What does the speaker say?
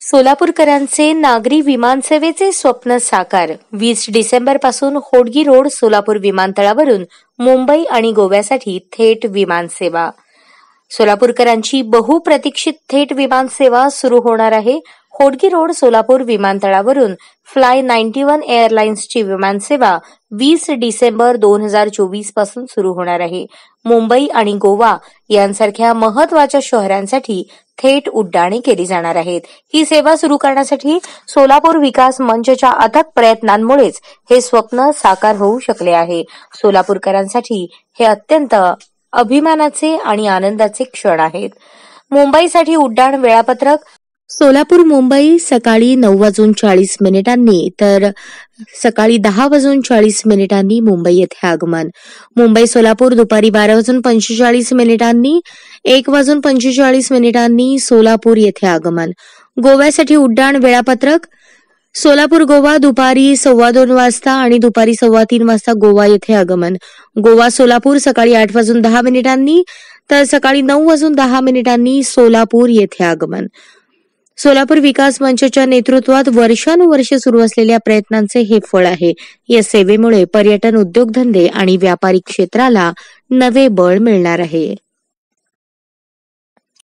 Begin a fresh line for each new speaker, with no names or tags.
सोलापूरकरांचे नागरी विमानसेवेचे स्वप्न साकार. 20 डिसेंबर पासून होडगी रोड सोलापूर विमानतळावरून मुंबई आणि गोव्यासाठी थेट विमानसेवा. सोलापूरकरांची बहुप्रतीक्षित थेट विमानसेवा सुरू होणार आहे. होडगी रोड सोलापूर विमानतळावरून फ्लाय 91 एअरलाइन्सची विमानसेवा 20 डिसेंबर 2024 पासून सुरू होणार आहे. मुंबई आणि गोवा यांसारख्या महत्वाच्या शहरांसाठी थेट उड्डाणे केली जाणार आहेत. ही सेवा सुरू करण्यासाठी सोलापूर विकास मंचच्या अथक प्रयत्नांमुळेच हे स्वप्न साकार होऊ शकले आहे. सोलापूरकरांसाठी हे अत्यंत अभिमानाचे आणि आनंदाचे क्षण आहेत. मुंबईसाठी उड्डाण वेळापत्रक. सोलापूर मुंबई सकाळी 9:40 तर सकाळी 10:40 मुंबई येथे आगमन. मुंबई सोलापूर दुपारी 12:45 1:45 सोलापूर येथे आगमन. गोव्यासाठी उड्डाण वेळापत्रक. सोलापूर गोवा दुपारी 2:15 वाजता आणि दुपारी 3:15 वाजता गोवा येथे आगमन. गोवा सोलापूर सकाळी 8:10 तर सकाळी 9:10 सोलापूर येथे आगमन. सोलापूर विकास मंचच्या नेतृत्वात वर्षानुवर्षे सुरू असलेल्या प्रयत्नांचे हे फळ आहे. या सेवेमुळे पर्यटन उद्योगधंदे आणि व्यापारी क्षेत्राला नवे बळ मिळणार आहे.